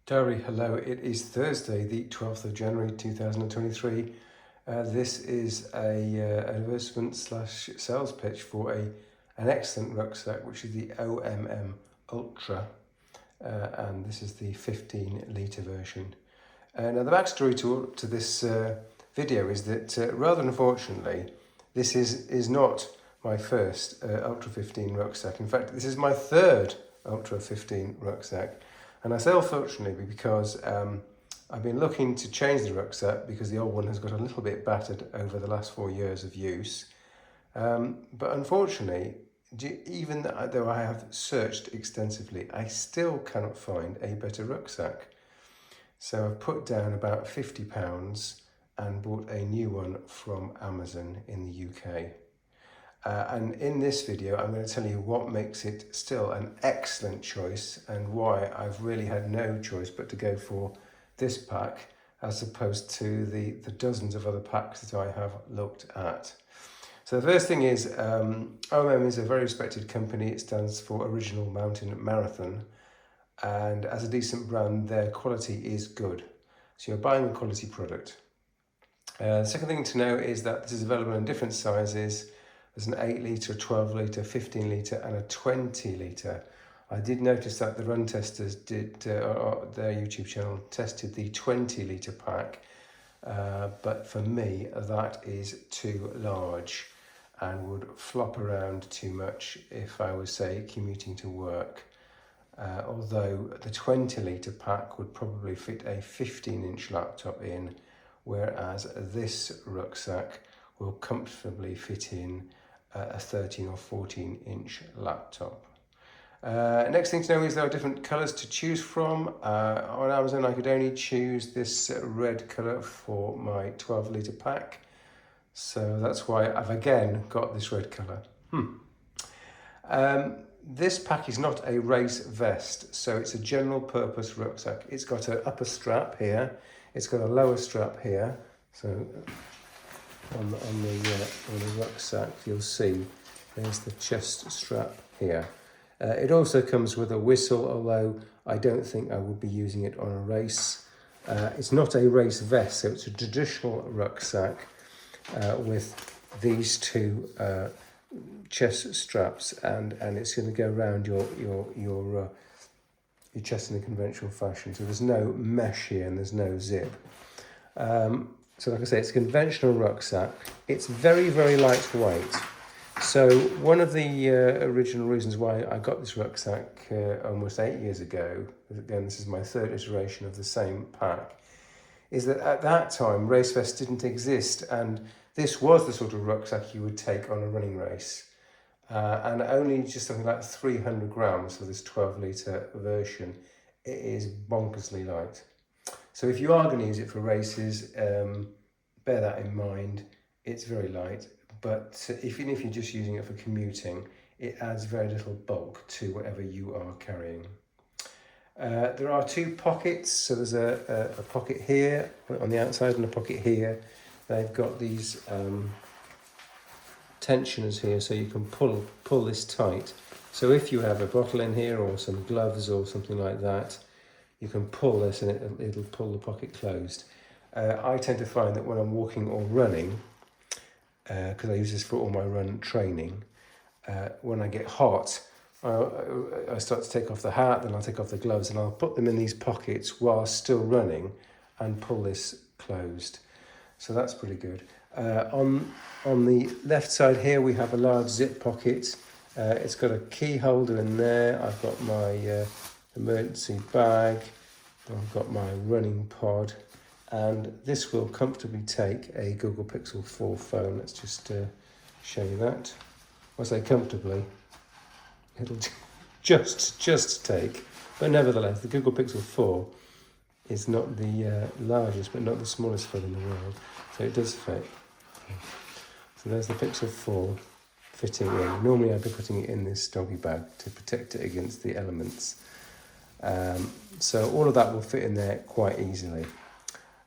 Diary, hello. It is Thursday, the 12th of January 2023. This is a advertisement slash sales pitch for an excellent rucksack, which is the OMM Ultra, and this is the 15-litre version. Now, the backstory to this video is that rather unfortunately, this is not my first Ultra 15 rucksack. In fact, this is my third Ultra 15 rucksack. And I say unfortunately because I've been looking to change the rucksack because the old one has got a little bit battered over the last 4 years of use. But unfortunately, even though I have searched extensively, I still cannot find a better rucksack. So I've put down about £50 and bought a new one from Amazon in the UK. And in this video, I'm going to tell you what makes it still an excellent choice and why I've really had no choice but to go for this pack as opposed to the dozens of other packs that I have looked at. So the first thing is OMM is a very respected company. It stands for Original Mountain Marathon. And as a decent brand, their quality is good. So you're buying a quality product. The second thing to know is that this is available in different sizes. There's an 8-litre, 12-litre, 15-litre and a 20-litre. I did notice that the run testers did, their YouTube channel tested the 20-litre pack, but for me that is too large and would flop around too much if I was, say, commuting to work. Although the 20-litre pack would probably fit a 15-inch laptop in, whereas this rucksack will comfortably fit in a 13 or 14-inch laptop. Next thing to know is there are different colours to choose from. On Amazon I could only choose this red colour for my 12-litre pack, so that's why I've again got this red colour. This pack is not a race vest, so it's a general purpose rucksack. It's got an upper strap here, it's got a lower strap here, so on the rucksack you'll see there's the chest strap here. It also comes with a whistle, although I don't think I would be using it on a race. It's not a race vest, so it's a traditional rucksack with these two chest straps, and it's going to go around your chest in a conventional fashion. So there's no mesh here and there's no zip. So like I say, it's a conventional rucksack. It's very, very lightweight. So one of the original reasons why I got this rucksack almost 8 years ago, again, this is my third iteration of the same pack, is that at that time, race vests didn't exist. And this was the sort of rucksack you would take on a running race. And only just something like 300 grams for this 12-litre version. It is bonkersly light. So if you are going to use it for races, bear that in mind. It's very light, but even if you're just using it for commuting, it adds very little bulk to whatever you are carrying. There are two pockets, so there's a pocket here on the outside and a pocket here. They've got these tensioners here, so you can pull this tight. So if you have a bottle in here or some gloves or something like that, you can pull this and it'll pull the pocket closed. I tend to find that when I'm walking or running, because I use this for all my run training, when I get hot, I start to take off the hat, then I'll take off the gloves and I'll put them in these pockets while still running and pull this closed. So that's pretty good. On the left side here we have a large zip pocket. It's got a key holder in there. I've got my emergency bag, I've got my running pod, and this will comfortably take a Google Pixel 4 phone. Let's just show you that. When I say comfortably, it'll just take, but nevertheless, the Google Pixel 4 is not the largest, but not the smallest phone in the world, so it does fit. So there's the Pixel 4 fitting in. Normally I'd be putting it in this doggy bag to protect it against the elements. So all of that will fit in there quite easily.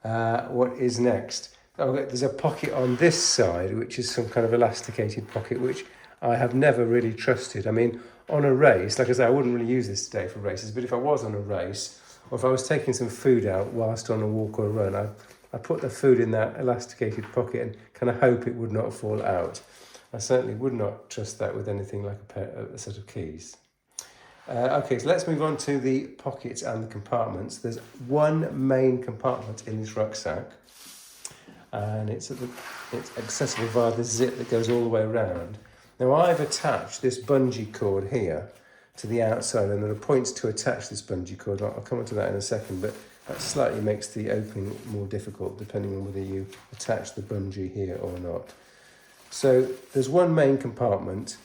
What is next? Oh, there's a pocket on this side, which is some kind of elasticated pocket, which I have never really trusted. I mean, on a race, like I say, I wouldn't really use this today for races, but if I was on a race, or if I was taking some food out whilst on a walk or a run, I put the food in that elasticated pocket and kind of hope it would not fall out. I certainly would not trust that with anything like a set of keys. Okay, so let's move on to the pockets and the compartments. There's one main compartment in this rucksack, and it's accessible via the zip that goes all the way around. Now I've attached this bungee cord here to the outside, and there are points to attach this bungee cord. I'll come on to that in a second, but that slightly makes the opening more difficult depending on whether you attach the bungee here or not. So there's one main compartment,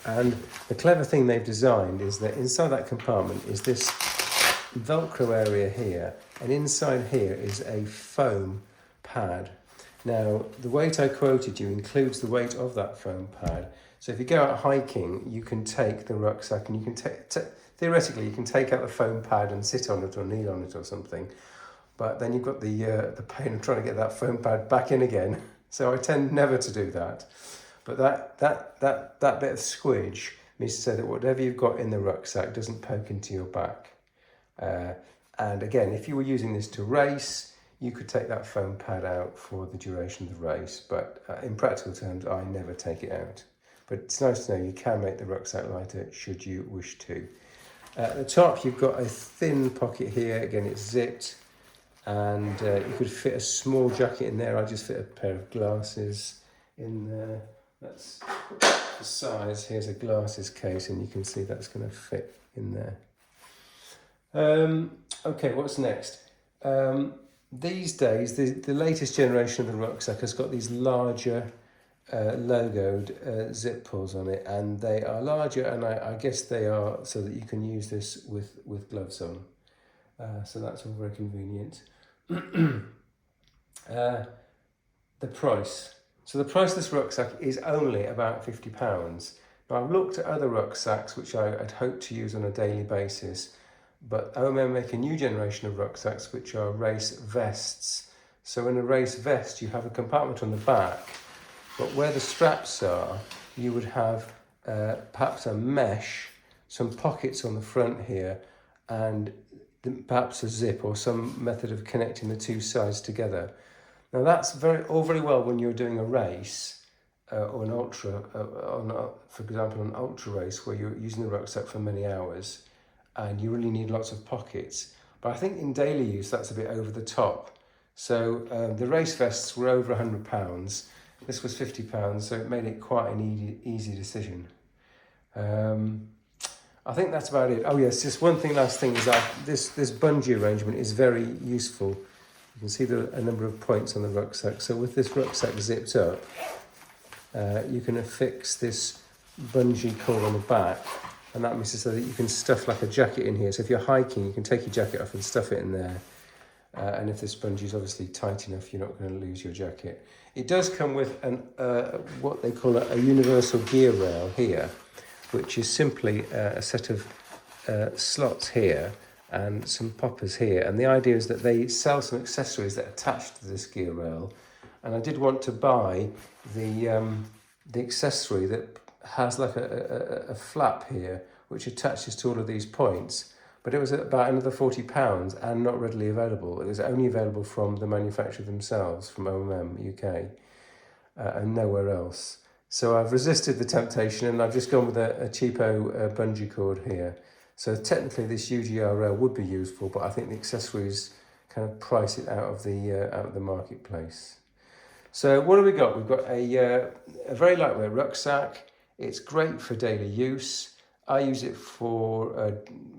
and the clever thing they've designed is that inside that compartment is this Velcro area here, and inside here is a foam pad. Now, the weight I quoted you includes the weight of that foam pad. So if you go out hiking, you can take the rucksack and you can theoretically, you can take out the foam pad and sit on it or kneel on it or something. But then you've got the pain of trying to get that foam pad back in again. So I tend never to do that. But that bit of squidge means to say that whatever you've got in the rucksack doesn't poke into your back. And again, if you were using this to race, you could take that foam pad out for the duration of the race. But in practical terms, I never take it out. But it's nice to know you can make the rucksack lighter should you wish to. At the top, you've got a thin pocket here. Again, it's zipped. And you could fit a small jacket in there. I just fit a pair of glasses in there. That's the size. Here's a glasses case, and you can see that's going to fit in there. Okay, what's next? These days, the latest generation of the rucksack has got these larger logoed zip pulls on it, and they are larger, and I guess they are so that you can use this with gloves on. So that's all very convenient. The price. So the price of this rucksack is only about £50. Now I've looked at other rucksacks which I'd hoped to use on a daily basis, but OMM make a new generation of rucksacks which are race vests. So in a race vest you have a compartment on the back, but where the straps are you would have perhaps a mesh, some pockets on the front here, and perhaps a zip or some method of connecting the two sides together. Now that's all very well when you're doing a race or an ultra, for example, an ultra race where you're using the rucksack for many hours and you really need lots of pockets. But I think in daily use that's a bit over the top. So the race vests were over £100. This was £50, so it made it quite an easy decision. I think that's about it. Oh yes, just one last thing is that this bungee arrangement is very useful. You can see a number of points on the rucksack. So with this rucksack zipped up, you can affix this bungee cord on the back, and that means so that you can stuff like a jacket in here. So if you're hiking, you can take your jacket off and stuff it in there. And if this bungee is obviously tight enough, you're not going to lose your jacket. It does come with what they call a universal gear rail here, which is simply a set of slots here and some poppers here. And the idea is that they sell some accessories that attach to this gear rail. And I did want to buy the accessory that has like a flap here, which attaches to all of these points. But it was about another £40 and not readily available. It was only available from the manufacturer themselves, from OMM UK, and nowhere else. So I've resisted the temptation and I've just gone with a cheapo bungee cord here. So technically this UGR rail would be useful, but I think the accessories kind of price it out of the marketplace. So what have we got? We've got a very lightweight rucksack. It's great for daily use. I use it for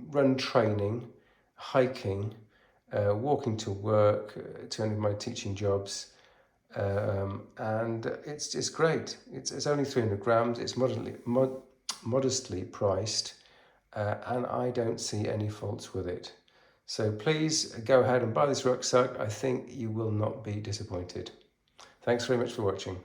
run training, hiking, walking to work, to any of my teaching jobs. And it's great. It's only 300 grams. It's modestly priced, and I don't see any faults with it. So please go ahead and buy this rucksack. I think you will not be disappointed. Thanks very much for watching.